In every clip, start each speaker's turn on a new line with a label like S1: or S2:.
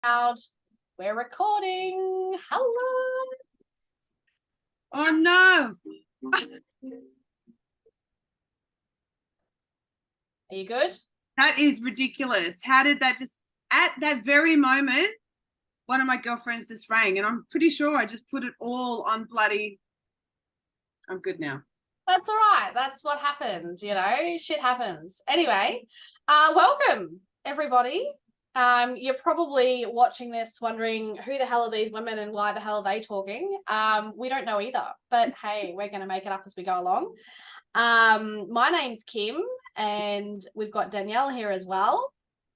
S1: Loud. We're recording. Hello.
S2: Oh no.
S1: Are you good?
S2: That is ridiculous. How did that just at that very moment, one of my girlfriends just rang and I'm pretty sure I just put it all on bloody. I'm good now.
S1: That's all right. That's what happens, shit happens. Anyway, welcome everybody. You're probably watching this wondering who the hell are these women and why the hell are they talking? We don't know either, but hey, we're going to make it up as we go along. My name's Kym and we've got D'neill here as well.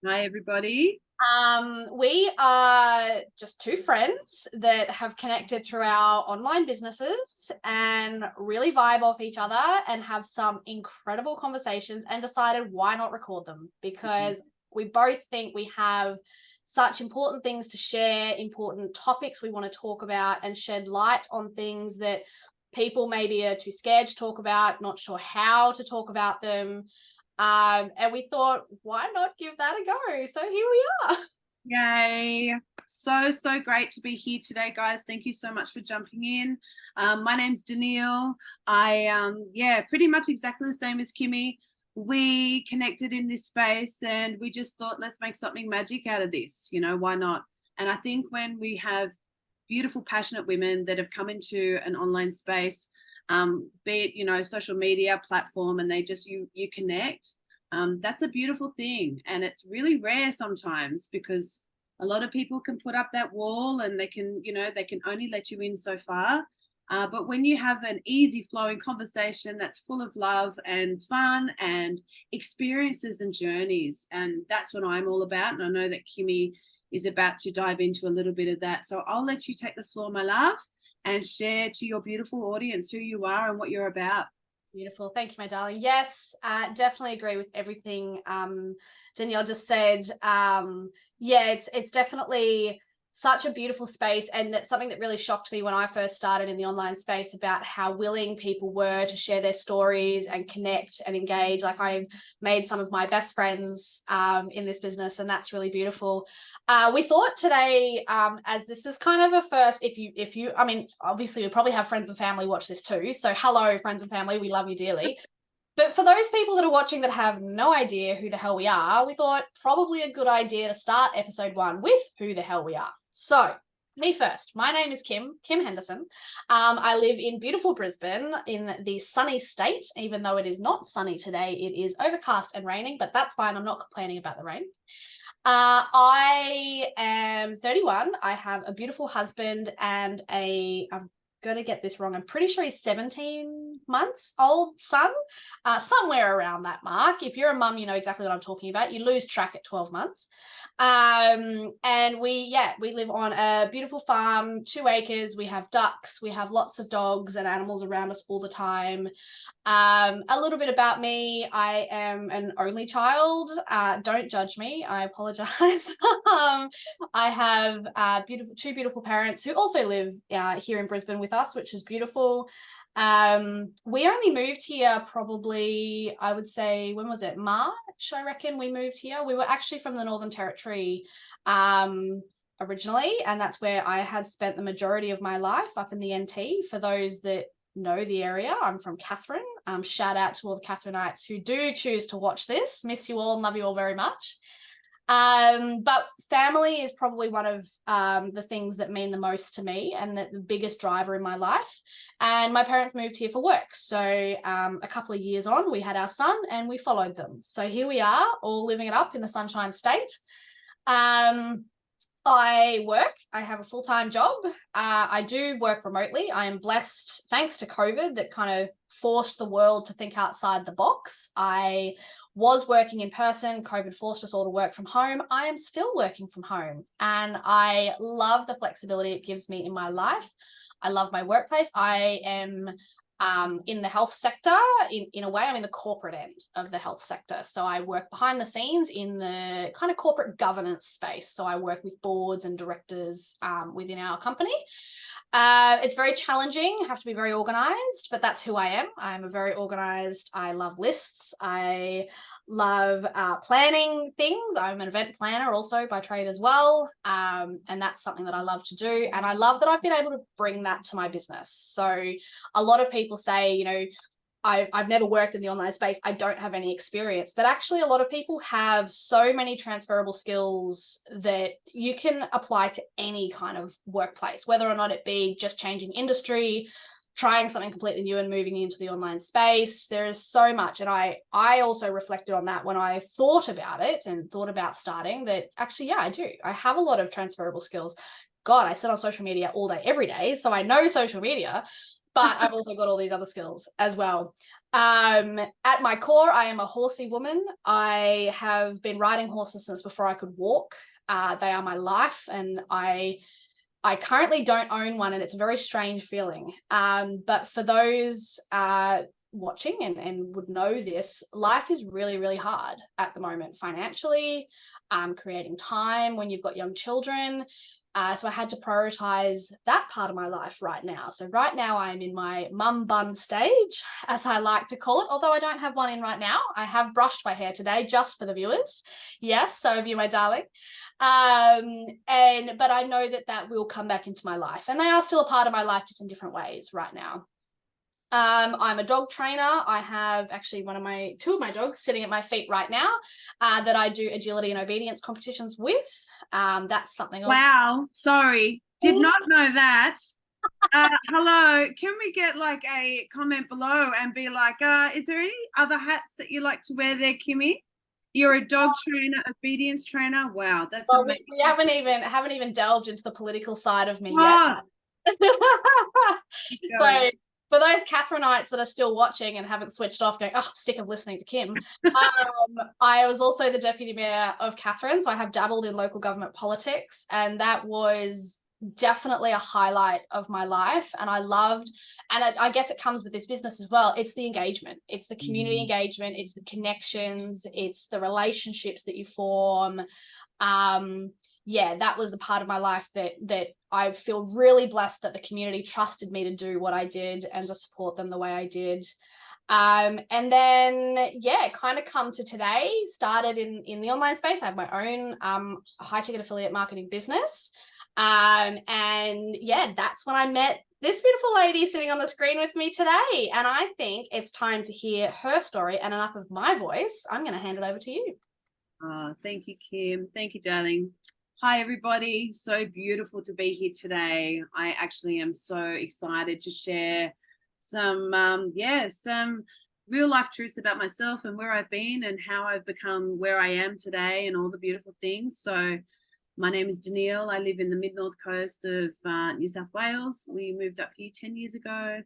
S2: Hi everybody.
S1: We are just two friends that have connected through our online businesses and really vibe off each other and have some incredible conversations and decided why not record them, because we both think we have such important things to share, important topics we want to talk about and shed light on things that people maybe are too scared to talk about, not sure how to talk about them. And we thought, why not give that a go? So here we are.
S2: Yay. So great to be here today, guys. Thank you so much for jumping in. My name's D'neill. Pretty much exactly the same as Kimmy. We connected in this space and we just thought, let's make something magic out of this. Why not? And I think when we have beautiful, passionate women that have come into an online space, be it, social media platform, and they just, you connect, that's a beautiful thing. And it's really rare sometimes because a lot of people can put up that wall and they can only let you in so far. But when you have an easy flowing conversation that's full of love and fun and experiences and journeys, and that's what I'm all about. And I know that Kimmy is about to dive into a little bit of that. So I'll let you take the floor, my love, and share to your beautiful audience who you are and what you're about.
S1: Beautiful. Thank you, my darling. Yes, definitely agree with everything D'neill just said. It's definitely such a beautiful space, and that's something that really shocked me when I first started in the online space about how willing people were to share their stories and connect and engage. Like, I've made some of my best friends in this business, and that's really beautiful. We thought today, as this is kind of a first, if you, I mean, obviously we probably have friends and family watch this too. So hello, friends and family, we love you dearly. But for those people that are watching that have no idea who the hell we are, we thought probably a good idea to start episode 1 with who the hell we are. So, me first. My name is Kym Henderson. I live in beautiful Brisbane in the sunny state. Even though it is not sunny today, it is overcast and raining, but that's fine. I'm not complaining about the rain. I am 31. I have a beautiful husband and I'm going to get this wrong, I'm pretty sure he's 17 months old son, somewhere around that mark. If you're a mum, you know exactly what I'm talking about. You lose track at 12 months. And we live on a beautiful farm, 2 acres. We have ducks, we have lots of dogs and animals around us all the time. A little bit about me. I am an only child. Don't judge me. I apologize. I have two beautiful parents who also live here in Brisbane with us, which is beautiful. We only moved here probably, I would say, when was it? March, I reckon we moved here. We were actually from the Northern Territory originally, and that's where I had spent the majority of my life, up in the NT. For those that know the area, I'm from Katherine. Shout out to all the Katherinites who do choose to watch this. Miss you all and love you all very much. But family is probably one of the things that mean the most to me and the biggest driver in my life. And my parents moved here for work. So a couple of years on, we had our son and we followed them. So here we are, all living it up in the Sunshine State. I work. I have a full-time job. I do work remotely. I am blessed, thanks to COVID, that kind of forced the world to think outside the box. I was working in person. COVID forced us all to work from home. I am still working from home, and I love the flexibility it gives me in my life. I love my workplace. I am in the health sector. In a way, I'm in the corporate end of the health sector. So I work behind the scenes in the kind of corporate governance space. So I work with boards and directors within our company. It's very challenging. I have to be very organized, but that's who I am. I'm a very organized. I love lists. I love planning things. I'm an event planner also by trade as well. And that's something that I love to do. And I love that I've been able to bring that to my business. So a lot of people say, you know, I've never worked in the online space. I don't have any experience, but actually a lot of people have so many transferable skills that you can apply to any kind of workplace, whether or not it be just changing industry, trying something completely new and moving into the online space. There is so much. And I also reflected on that when I thought about it and thought about starting that actually, yeah, I do. I have a lot of transferable skills. God, I sit on social media all day, every day. So I know social media, but I've also got all these other skills as well. At my core, I am a horsey woman. I have been riding horses since before I could walk. They are my life, and I currently don't own one, and it's a very strange feeling. But for those watching and would know this, life is really, really hard at the moment financially, creating time when you've got young children. So I had to prioritize that part of my life right now. So right now I'm in my mum bun stage, as I like to call it, although I don't have one in right now. I have brushed my hair today just for the viewers. Yes, so have you, my darling. But I know that that will come back into my life, and they are still a part of my life, just in different ways right now. I'm a dog trainer. I have actually two of my dogs sitting at my feet right now that I do agility and obedience competitions with. That's something else.
S2: Wow, sorry, did not know that. Hello, can we get like a comment below and be like, is there any other hats that you like to wear there, Kymmy? You're a dog trainer, obedience trainer. Wow, that's amazing.
S1: We haven't even delved into the political side of me
S2: Oh,
S1: yet. So for those Catherinites that are still watching and haven't switched off, going, oh, sick of listening to Kym. I was also the deputy mayor of Catherine, so I have dabbled in local government politics, and that was definitely a highlight of my life. And I loved, and I guess it comes with this business as well, it's the engagement, it's the community engagement, it's the connections, it's the relationships that you form. Yeah, that was a part of my life that I feel really blessed that the community trusted me to do what I did and to support them the way I did. And then, yeah, kind of come to today, started in the online space. I have my own high ticket affiliate marketing business. And yeah, that's when I met this beautiful lady sitting on the screen with me today. And I think it's time to hear her story, and enough of my voice. I'm going to hand it over to you.
S2: Thank you, Kym. Thank you, darling. Hi, everybody. So beautiful to be here today. I actually am so excited to share some real life truths about myself and where I've been and how I've become where I am today and all the beautiful things. So my name is D'neill. I live in the mid-north coast of New South Wales. We moved up here 10 years ago.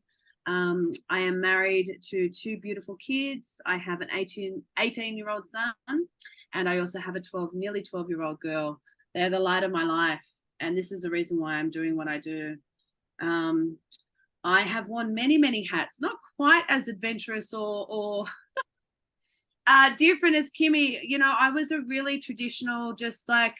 S2: I am married to two beautiful kids. I have an 18-year-old son, and I also have a nearly 12-year-old girl. They're the light of my life, and this is the reason why I'm doing what I do. I have worn many, many hats, not quite as adventurous or different as Kymmy. You know, I was a really traditional, just like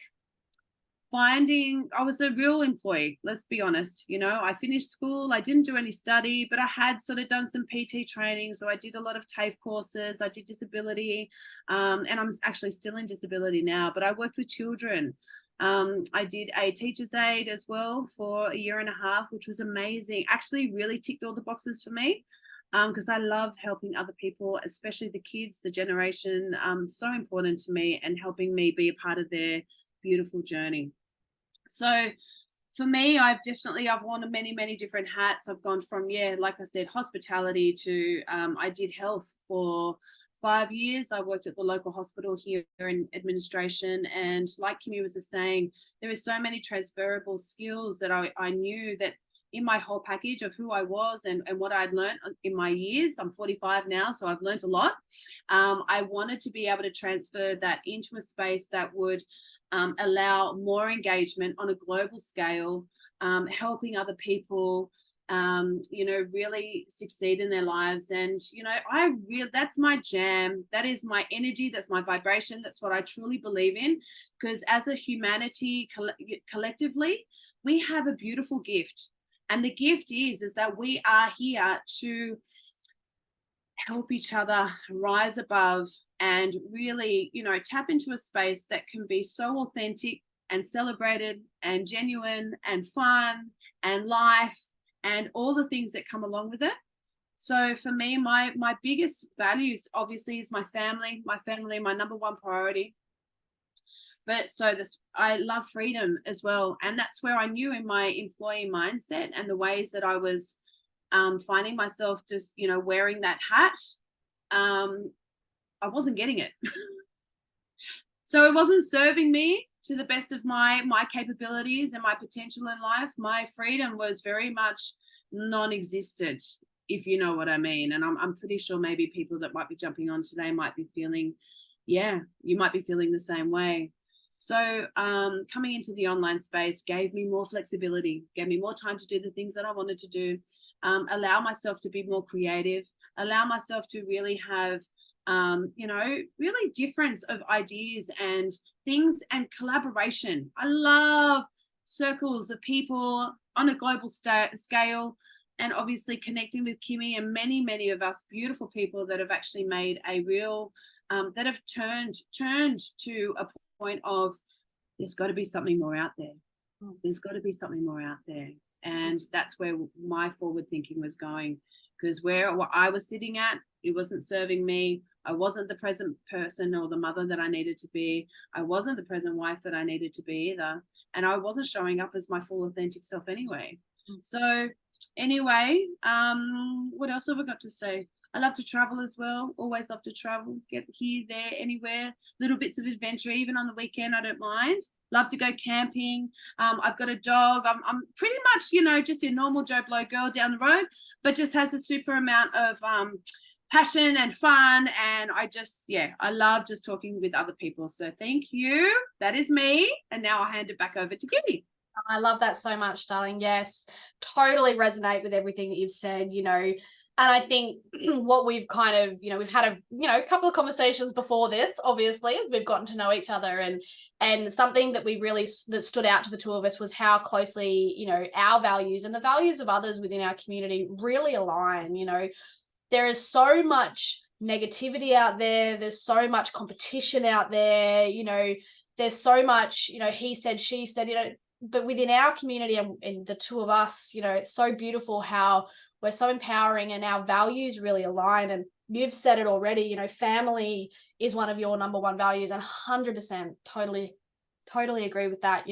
S2: I was a real employee, let's be honest. You know, I finished school, I didn't do any study, but I had sort of done some PT training. So I did a lot of TAFE courses, I did disability, and I'm actually still in disability now, but I worked with children. I did a teacher's aide as well for 1.5 years, which was amazing. Actually really ticked all the boxes for me, because I love helping other people, especially the kids, the generation, so important to me, and helping me be a part of their beautiful journey. So for me, I've worn many, many different hats. I've gone from, like I said, hospitality to I did health for 5 years. I worked at the local hospital here in administration, and like Kymmy was just saying, there are so many transferable skills that I knew that in my whole package of who I was and what I'd learned in my years. I'm 45 now, so I've learned a lot. I wanted to be able to transfer that into a space that would allow more engagement on a global scale, helping other people, really succeed in their lives. And, that's my jam. That is my energy. That's my vibration. That's what I truly believe in, because as a humanity collectively, we have a beautiful gift. And the gift is that we are here to help each other rise above and really, tap into a space that can be so authentic and celebrated and genuine and fun and life and all the things that come along with it. So for me, my biggest values obviously is my family, my number one priority. But I love freedom as well. And that's where I knew in my employee mindset and the ways that I was finding myself just, wearing that hat, I wasn't getting it. So it wasn't serving me to the best of my capabilities and my potential in life. My freedom was very much non-existent, if you know what I mean. And I'm pretty sure maybe people that might be jumping on today might be feeling, you might be feeling the same way. So coming into the online space gave me more flexibility, gave me more time to do the things that I wanted to do, allow myself to be more creative, allow myself to really have, really difference of ideas and things and collaboration. I love circles of people on a global scale, and obviously connecting with Kymmy and many, many of us beautiful people that have actually made a real, that have turned to a point of there's got to be something more out there. There's got to be something more out there. And that's where my forward thinking was going, because what I was sitting at, it wasn't serving me. I wasn't the present person or the mother that I needed to be. I wasn't the present wife that I needed to be either. And I wasn't showing up as my full authentic self anyway. So anyway, what else have I got to say? I love to travel as well. Always love to travel, get here, there, anywhere, little bits of adventure, even on the weekend, I don't mind. Love to go camping. I've got a dog. I'm pretty much, just a normal Joe Blow girl down the road, but just has a super amount of passion and fun. And I love just talking with other people. So thank you. That is me. And now I'll hand it back over to Kymmy.
S1: I love that so much, darling. Yes, totally resonate with everything that you've said, and I think what we've kind of, we've had a couple of conversations before this, obviously, as we've gotten to know each other, and something that that stood out to the two of us was how closely, our values and the values of others within our community really align. There is so much negativity out there. There's so much competition out there. There's so much, he said, she said, but within our community and the two of us, it's so beautiful how we're so empowering and our values really align. And you've said it already, family is one of your number one values, and 100% totally agree with that.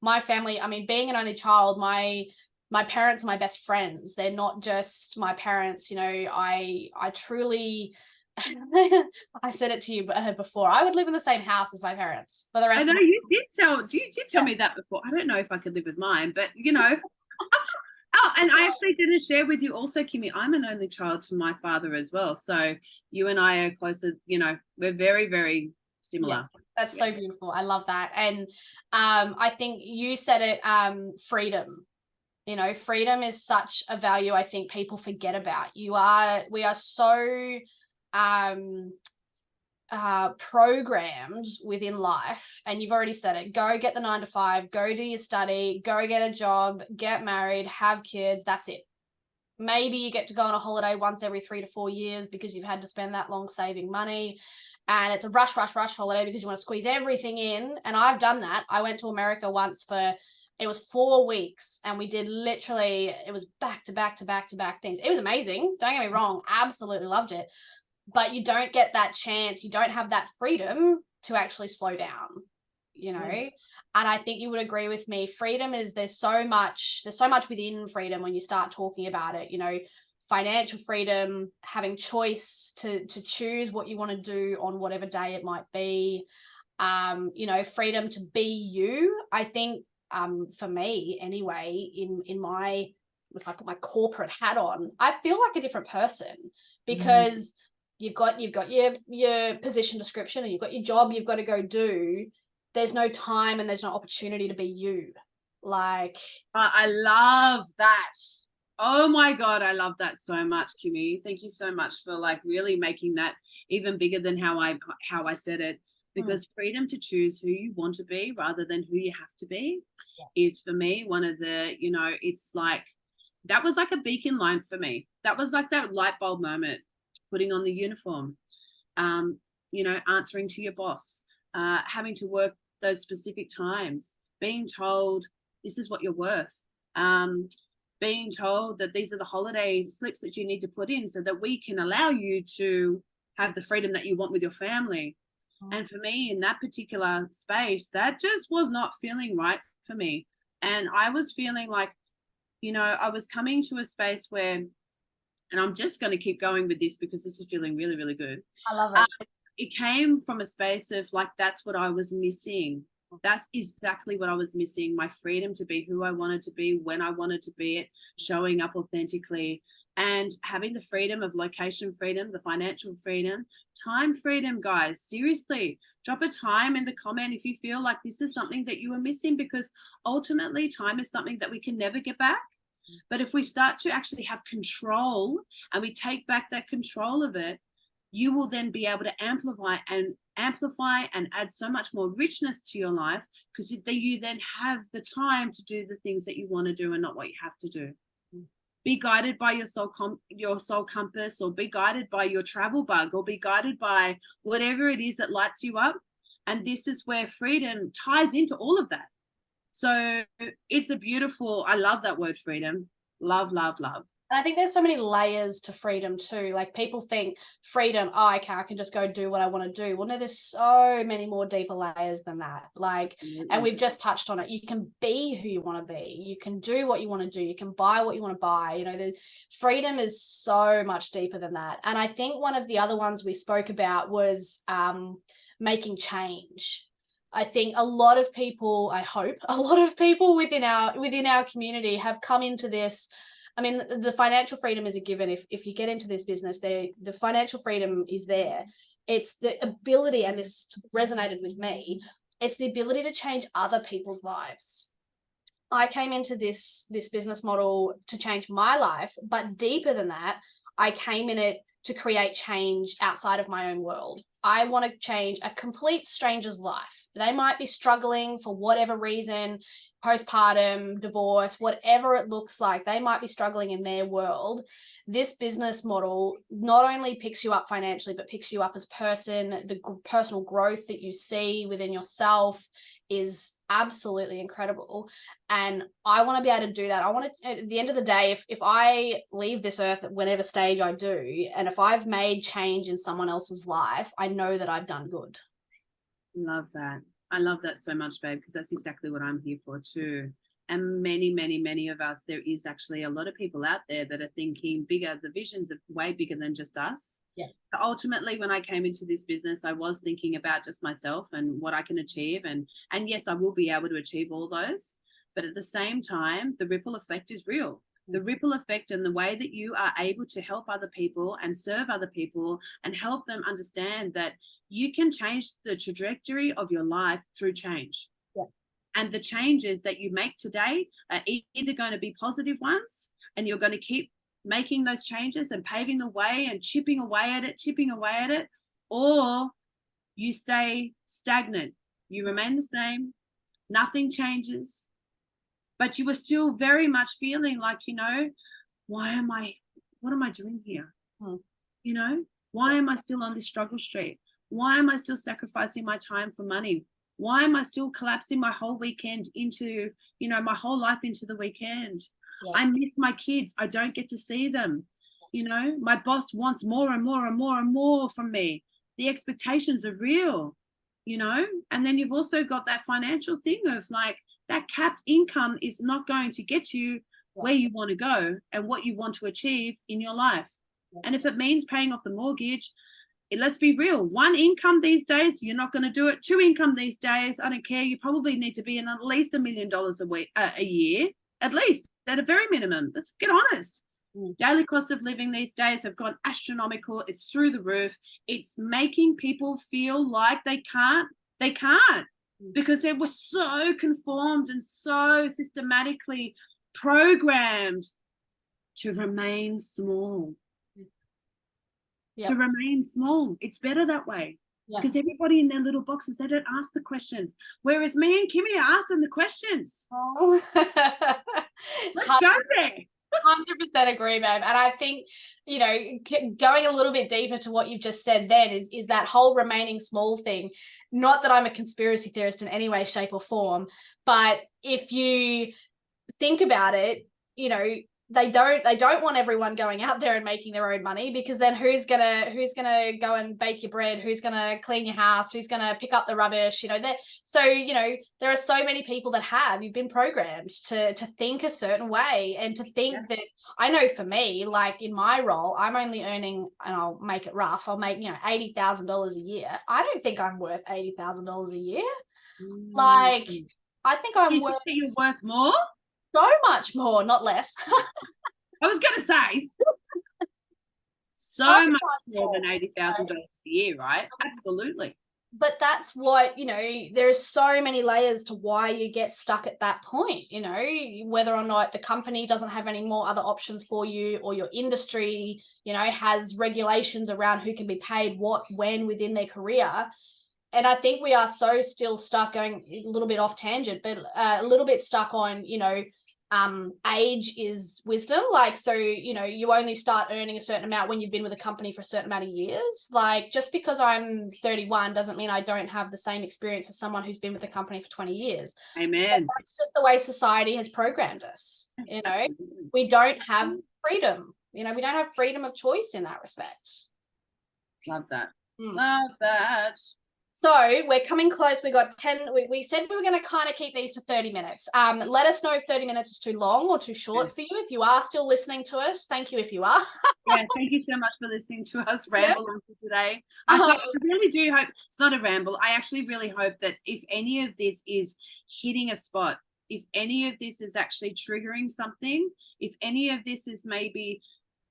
S1: My family, I mean, being an only child, my parents are my best friends. They're not just my parents. I truly, I said it to you before, I would live in the same house as my parents for the rest
S2: I know
S1: of my
S2: you did tell me that before. I don't know if I could live with mine, but Oh, and I actually didn't share with you also, Kymmy, I'm an only child to my father as well. So you and I are closer, we're very, very similar.
S1: Yeah, that's so beautiful. I love that. And I think you said it, freedom. Freedom is such a value I think people forget about. We are so programmed within life, and you've already said it, go get the 9 to 5, go do your study, go get a job, get married, have kids, that's it. Maybe you get to go on a holiday once every 3 to 4 years because you've had to spend that long saving money, and it's a rush holiday because you want to squeeze everything in. And I've done that. I went to America once it was 4 weeks, and we did literally, it was back to back things. It was amazing, don't get me wrong, absolutely loved it. But you don't get that chance. You don't have that freedom to actually slow down, And I think you would agree with me. Freedom is, there's so much within freedom when you start talking about it, financial freedom, having choice to choose what you want to do on whatever day it might be, freedom to be you. I think, for me anyway, if I put my corporate hat on, I feel like a different person, because you've got your position description and you've got your job you've got to go do. There's no time and there's no opportunity to be you. Like,
S2: I love that. Oh my God, I love that so much, Kymmy. Thank you so much for really making that even bigger than how I said it. Because freedom to choose who you want to be rather than who you have to be is, for me, one of the, it's like that was like a beacon line for me. That was like that light bulb moment, putting on the uniform, you know, answering to your boss, having to work those specific times, being told this is what you're worth, being told that these are the holiday slips that you need to put in so that we can allow you to have the freedom that you want with your family. And for me, in that particular space, that just was not feeling right for me. And I was feeling like, you know, I was coming to a space where, and I'm just going to keep going with this because this is feeling really, really good.
S1: I love it.
S2: It came from a space of like, that's what I was missing. That's exactly what I was missing. My freedom to be who I wanted to be, when I wanted to be it, showing up authentically, and having the freedom of location freedom, the financial freedom, time freedom, guys. Seriously, drop a time in the comment if you feel like this is something that you are missing, because ultimately time is something that we can never get back. But if we start to actually have control and we take back that control of it, you will then be able to amplify and add so much more richness to your life, because you then have the time to do the things that you want to do and not what you have to do. Be guided by your soul compass, or be guided by your travel bug, or be guided by whatever it is that lights you up. And this is where freedom ties into all of that. So it's a beautiful, I love that word freedom. Love, love, love.
S1: And I think there's so many layers to freedom too. Like people think freedom, oh, I can just go do what I want to do. Well, no, there's so many more deeper layers than that. Like, and we've just touched on it. You can be who you want to be. You can do what you want to do. You can buy what you want to buy. You know, the freedom is so much deeper than that. And I think one of the other ones we spoke about was making change. I think a lot of people, I hope a lot of people within our community have come into this. I mean, the financial freedom is a given. If you get into this business, the financial freedom is there. It's the ability, and this resonated with me, it's the ability to change other people's lives. I came into this business model to change my life, but deeper than that, I came in it to create change outside of my own world. I want to change a complete stranger's life. They might be struggling for whatever reason, postpartum, divorce, whatever it looks like. They might be struggling in their world. This business model not only picks you up financially, but picks you up as a person. The personal growth that you see within yourself is absolutely incredible. And I want to be able to do that. I want to, at the end of the day, if I leave this earth at whatever stage I do, and if I've made change in someone else's life, I know that I've done good.
S2: Love that. I love that so much, babe, because that's exactly what I'm here for too. And many, many, many of us, there is actually a lot of people out there that are thinking bigger. The visions are way bigger than just us.
S1: Yeah.
S2: But ultimately, when I came into this business, I was thinking about just myself and what I can achieve. And yes, I will be able to achieve all those. But at the same time, the ripple effect is real. The ripple effect and the way that you are able to help other people and serve other people and help them understand that you can change the trajectory of your life through change.
S1: Yeah.
S2: And the changes that you make today are either going to be positive ones, and you're going to keep making those changes and paving the way and chipping away at it, or you stay stagnant. You remain the same. Nothing changes. But you were still very much feeling like, you know, what am I doing here? You know, why am I still on this struggle street? Why am I still sacrificing my time for money? Why am I still collapsing my whole weekend into, you know, my whole life into the weekend? Yeah. I miss my kids. I don't get to see them. You know, my boss wants more and more and more and more from me. The expectations are real, you know, and then you've also got that financial thing of like, that capped income is not going to get you where you want to go and what you want to achieve in your life. And if it means paying off the mortgage, let's be real, one income these days, you're not going to do it. Two income these days, I don't care. You probably need to be in at least $1 million a year, at least at a very minimum. Let's get honest. Daily cost of living these days have gone astronomical. It's through the roof. It's making people feel like they can't. Because they were so conformed and so systematically programmed to remain small. Yep. To remain small. It's better that way. Yep. Because everybody in their little boxes, they don't ask the questions. Whereas me and Kimmy are asking the questions.
S1: Oh.
S2: Let's go there.
S1: 100% agree, babe. And I think, you know, going a little bit deeper to what you've just said then is that whole remaining small thing. Not that I'm a conspiracy theorist in any way, shape, or form, but if you think about it, you know, they don't want everyone going out there and making their own money, because then who's gonna go and bake your bread, who's gonna clean your house, who's gonna pick up the rubbish, you know. That, so, you know, there are so many people that you've been programmed to think a certain way, and to think that, I know for me, like in my role, I'm only earning, and I'll make it rough, I'll make, you know, $80,000 a year. I don't think I'm worth $80,000 a year. Like, I think I'm worth,
S2: you're worth more,
S1: so much more, not less.
S2: I was going to say so much more than $80,000 a year, right? Absolutely.
S1: But that's what, you know, there's so many layers to why you get stuck at that point, you know, whether or not the company doesn't have any more other options for you, or your industry, you know, has regulations around who can be paid what, when within their career. And I think we are so still stuck, going a little bit off tangent, but a little bit stuck on, you know, age is wisdom. Like, so, you know, you only start earning a certain amount when you've been with a company for a certain amount of years. Like, just because I'm 31 doesn't mean I don't have the same experience as someone who's been with the company for 20 years.
S2: Amen.
S1: But that's just the way society has programmed us. You know, we don't have freedom. You know, we don't have freedom of choice in that respect.
S2: Love that. Love that.
S1: So we're coming close. We got 10. We said we were going to kind of keep these to 30 minutes. Let us know if 30 minutes is too long or too short for you. If you are still listening to us, thank you if you are.
S2: Yeah, thank you so much for listening to us ramble on for today. I really do hope it's not a ramble. I actually really hope that if any of this is hitting a spot, if any of this is actually triggering something, if any of this is maybe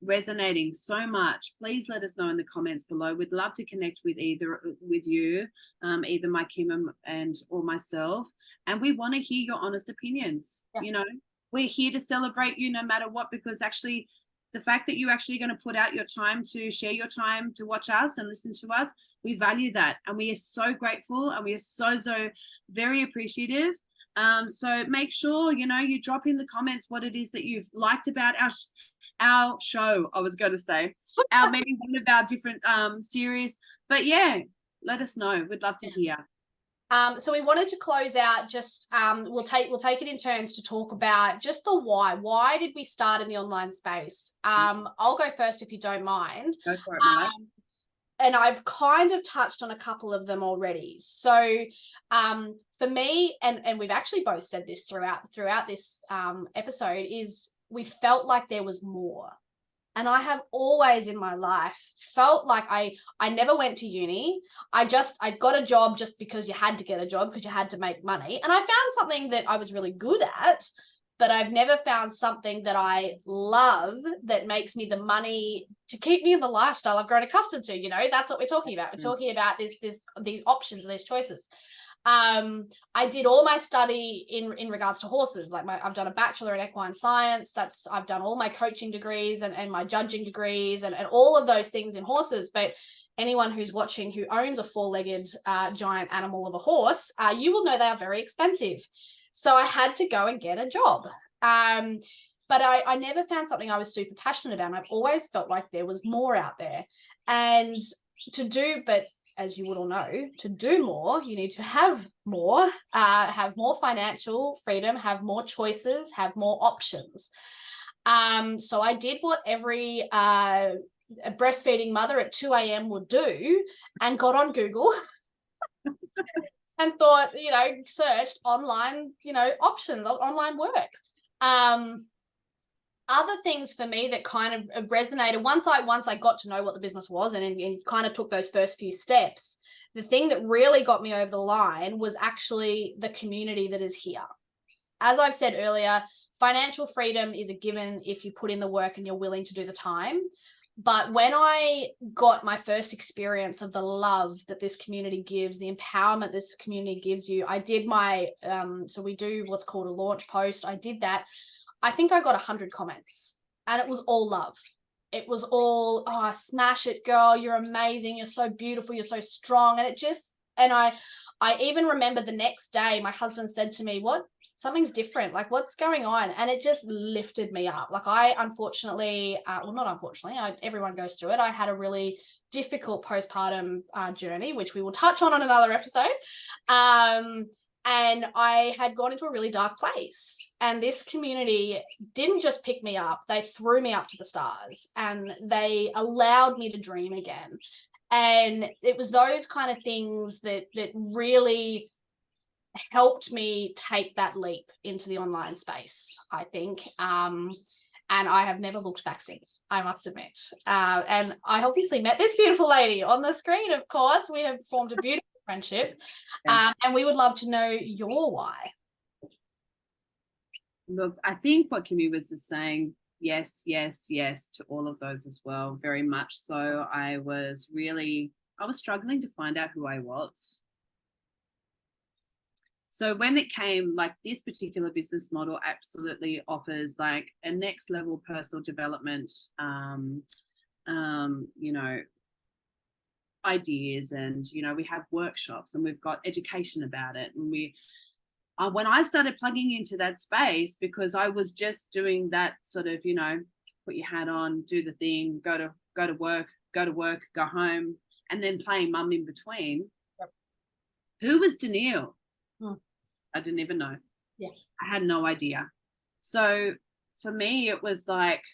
S2: resonating so much, please let us know in the comments below. We'd love to connect with you, either my Kym and or myself, and we want to hear your honest opinions. You know, we're here to celebrate you no matter what, because actually the fact that you're actually going to put out your time to share your time to watch us and listen to us, we value that, and we are so grateful, and we are so very appreciative. So make sure, you know, you drop in the comments what it is that you've liked about our show. I was going to say maybe one of our different series, but yeah, let us know. We'd love to hear.
S1: So we wanted to close out just we'll take it in turns to talk about just the why. Why did we start in the online space? I'll go first if you don't mind.
S2: Go for it, Mike.
S1: And I've kind of touched on a couple of them already. So for me, and we've actually both said this throughout this episode, is we felt like there was more. And I have always in my life felt like I never went to uni. I got a job just because you had to get a job, because you had to make money. And I found something that I was really good at, but I've never found something that I love that makes me the money to keep me in the lifestyle I've grown accustomed to. You know, that's what we're talking about. We're talking about these options, these choices. I did all my study in regards to horses. Like I've done a bachelor in equine science. I've done all my coaching degrees and my judging degrees and all of those things in horses. But anyone who's watching who owns a four-legged giant animal of a horse, you will know they are very expensive. So I had to go and get a job. But I never found something I was super passionate about. And I've always felt like there was more out there. And but as you would all know, to do more, you need to have more financial freedom, have more choices, have more options. So I did what every breastfeeding mother at 2 a.m. would do, and got on Google and thought, you know, searched online, you know, options, online work. Other things for me that kind of resonated once I got to know what the business was and kind of took those first few steps, the thing that really got me over the line was actually the community that is here. As I've said earlier, financial freedom is a given if you put in the work and you're willing to do the time. But when I got my first experience of the love that this community gives, the empowerment this community gives you, I did my, so we do what's called a launch post. I did that. I think I got 100 comments, and it was all love. It was all, oh, smash it, girl. You're amazing. You're so beautiful. You're so strong. And I even remember the next day, my husband said to me, what something's different. Like, what's going on? And it just lifted me up. Like, I unfortunately, well, not unfortunately, everyone goes through it. I had a really difficult postpartum journey, which we will touch on another episode. And I had gone into a really dark place. And this community didn't just pick me up, they threw me up to the stars, and they allowed me to dream again. And it was those kind of things that really helped me take that leap into the online space, I think. And I have never looked back since, I must admit. And I obviously met this beautiful lady on the screen, of course. We have formed a beautiful friendship. And we would love to know your why.
S2: Look, I think what Kymmy was just saying, yes, yes, yes to all of those as well, very much so. I was struggling to find out who I was. So when it came, like, this particular business model absolutely offers like a next level personal development, you know, ideas, and, you know, we have workshops and we've got education about it. And when I started plugging into that space, because I was just doing that sort of, you know, put your hat on, do the thing, go to work, go home, and then playing mum in between.
S1: Yep.
S2: Who was D'neill? I didn't even know.
S1: Yes.
S2: I had no idea. So for me, it was like,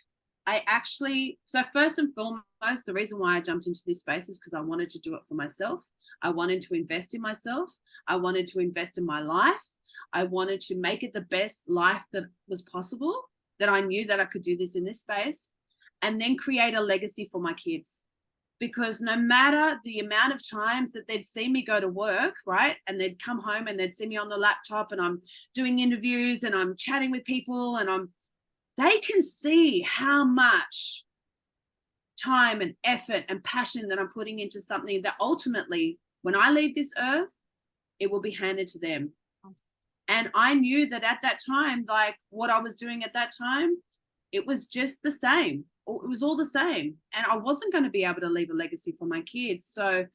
S2: so first and foremost, the reason why I jumped into this space is because I wanted to do it for myself. I wanted to invest in myself. I wanted to invest in my life. I wanted to make it the best life that was possible, that I knew that I could do this in this space, and then create a legacy for my kids. Because no matter the amount of times that they'd see me go to work, right, and they'd come home and they'd see me on the laptop and I'm doing interviews and I'm chatting with people, and they can see how much time and effort and passion that I'm putting into something that ultimately, when I leave this earth, it will be handed to them. And I knew that at that time, like, what I was doing at that time, it was just the same. It was all the same. And I wasn't going to be able to leave a legacy for my kids. So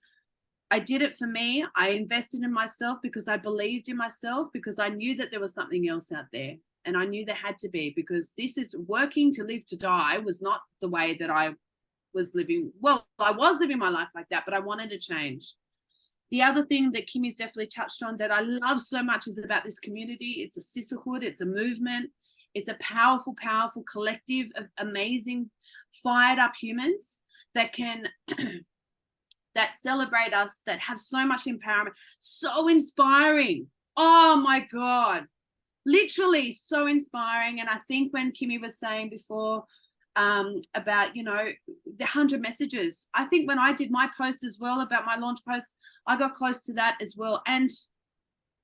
S2: I did it for me. I invested in myself because I believed in myself, because I knew that there was something else out there. And I knew there had to be, because this is working to live to die was not the way that I was living. Well, I was living my life like that, but I wanted to change. The other thing that Kymmy's definitely touched on that I love so much is about this community. It's a sisterhood. It's a movement. It's a powerful, powerful collective of amazing, fired up humans that can, that celebrate us, that have so much empowerment, so inspiring. Oh my God. Literally so inspiring. And I think when Kymmy was saying before about, you know, the 100 messages, I think when I did my post as well about my launch post, I got close to that as well. And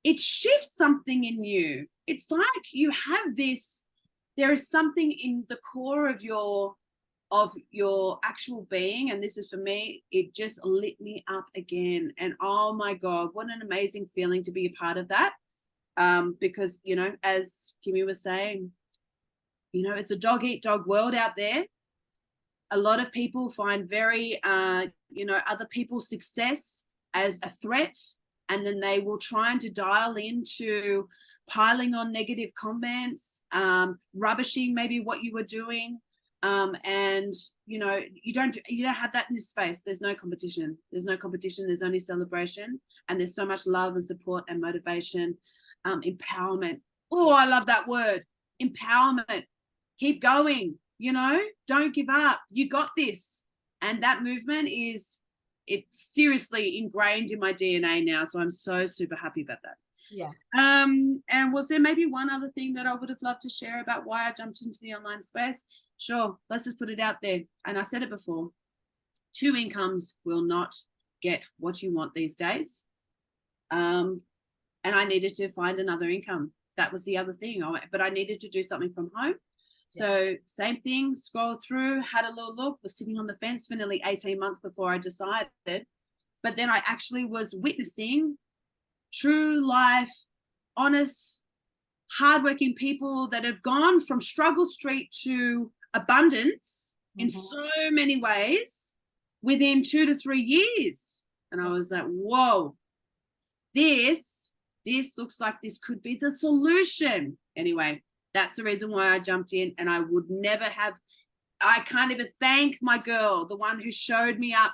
S2: it shifts something in you. It's like you have this, there is something in the core of your actual being. And this is for me, it just lit me up again. And oh my God, what an amazing feeling to be a part of that. Because, you know, as Kymmy was saying, you know, it's a dog eat dog world out there. A lot of people find very, you know, other people's success as a threat. And then they will try and to dial into piling on negative comments, rubbishing maybe what you were doing. And, you know, you don't have that in this space. There's no competition. There's no competition. There's only celebration. And there's so much love and support and motivation, empowerment. Oh, I love that word, empowerment. Keep going, you know, don't give up. You got this. And that movement it's seriously ingrained in my DNA now. So I'm so super happy about that.
S1: Yeah.
S2: And was there maybe one other thing that I would have loved to share about why I jumped into the online space? Sure. Let's just put it out there. And I said it before, 2 incomes will not get what you want these days. And I needed to find another income. That was the other thing. But I needed to do something from home. So same thing, scroll through, had a little look, was sitting on the fence for nearly 18 months before I decided. But then I actually was witnessing true life, honest, hardworking people that have gone from struggle street to abundance in so many ways within 2 to 3 years. And I was like, whoa, this this looks like this could be the solution. Anyway, that's the reason why I jumped in, and I would never have, I can't even thank my girl, the one who showed me up,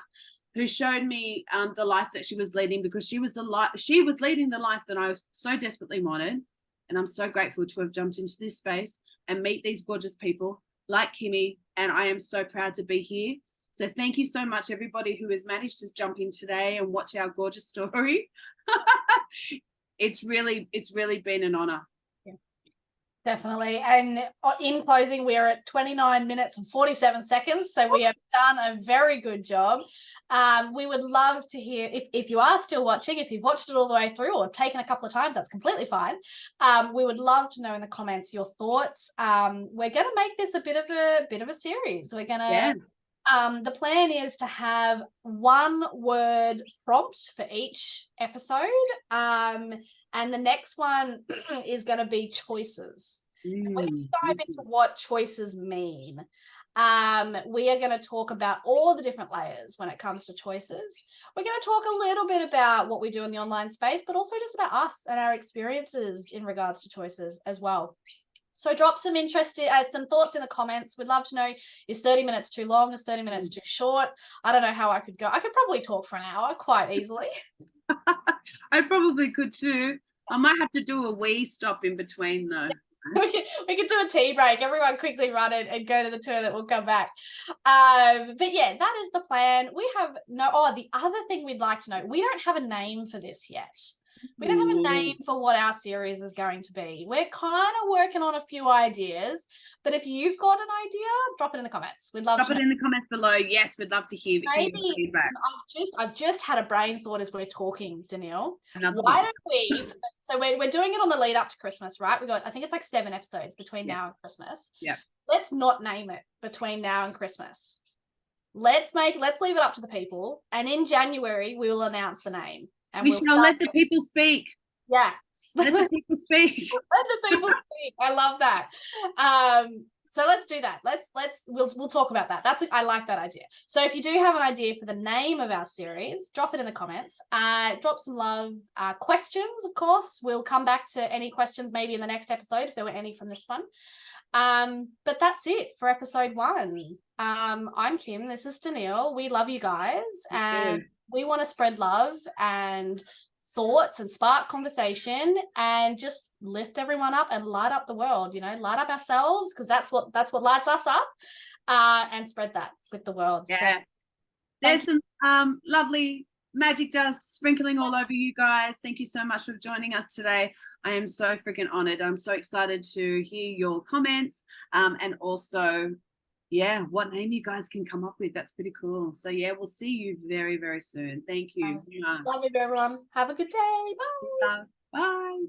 S2: who showed me the life that she was leading, because she was leading the life that I so desperately wanted. And I'm so grateful to have jumped into this space and meet these gorgeous people like Kymmy, and I am so proud to be here. So thank you so much, everybody who has managed to jump in today and watch our gorgeous story. It's really been an honor.
S1: Definitely. And in closing, we are at 29 minutes and 47 seconds. So we have done a very good job. We would love to hear, if you are still watching, if you've watched it all the way through or taken a couple of times, that's completely fine. We would love to know in the comments your thoughts. We're going to make this a bit of a series. We're going to, the plan is to have one word prompt for each episode. And the next one is going to be choices. We're going to dive into what choices mean. We are going to talk about all the different layers when it comes to choices. We're going to talk a little bit about what we do in the online space, but also just about us and our experiences in regards to choices as well. So drop some some thoughts in the comments. We'd love to know, is 30 minutes too long? Is 30 minutes too short? I don't know how I could go. I could probably talk for an hour quite easily.
S2: I probably could too. I might have to do a wee stop in between though.
S1: we could do a tea break. Everyone quickly run it and go to the toilet. We'll come back. But yeah, that is the plan. We have the other thing we'd like to know, we don't have a name for this yet. We don't have a name for what our series is going to be. We're kind of working on a few ideas, but if you've got an idea, drop it in the comments. We'd love to
S2: drop it in the comments below. Yes, we'd love to hear your feedback.
S1: I've just had a brain thought as we're talking, D'neill. Why don't we? So we're doing it on the lead up to Christmas, right? We got, I think it's like 7 episodes between now and Christmas.
S2: Yeah.
S1: Let's not name it between now and Christmas. Let's leave it up to the people, and in January we will announce the name. And
S2: we shall let the people speak.
S1: Yeah.
S2: Let the people speak.
S1: Let the people speak. I love that. So let's do that. We'll talk about that. I like that idea. So if you do have an idea for the name of our series, drop it in the comments. Drop some love. Questions, of course. We'll come back to any questions maybe in the next episode if there were any from this one. But that's it for episode 1. I'm Kym. This is D'neill. We love you guys, and we want to spread love and thoughts and spark conversation and just lift everyone up and light up the world, light up ourselves, because that's what lights us up, and spread that with the world.
S2: Yeah. So, there's some lovely magic dust sprinkling all over you guys. Thank you so much for joining us today. I am so freaking honored. I'm so excited to hear your comments, and also what name you guys can come up with. That's pretty cool. So we'll see you very, very soon. Thank you.
S1: Love you, everyone. Have a good day. Bye.
S2: Bye.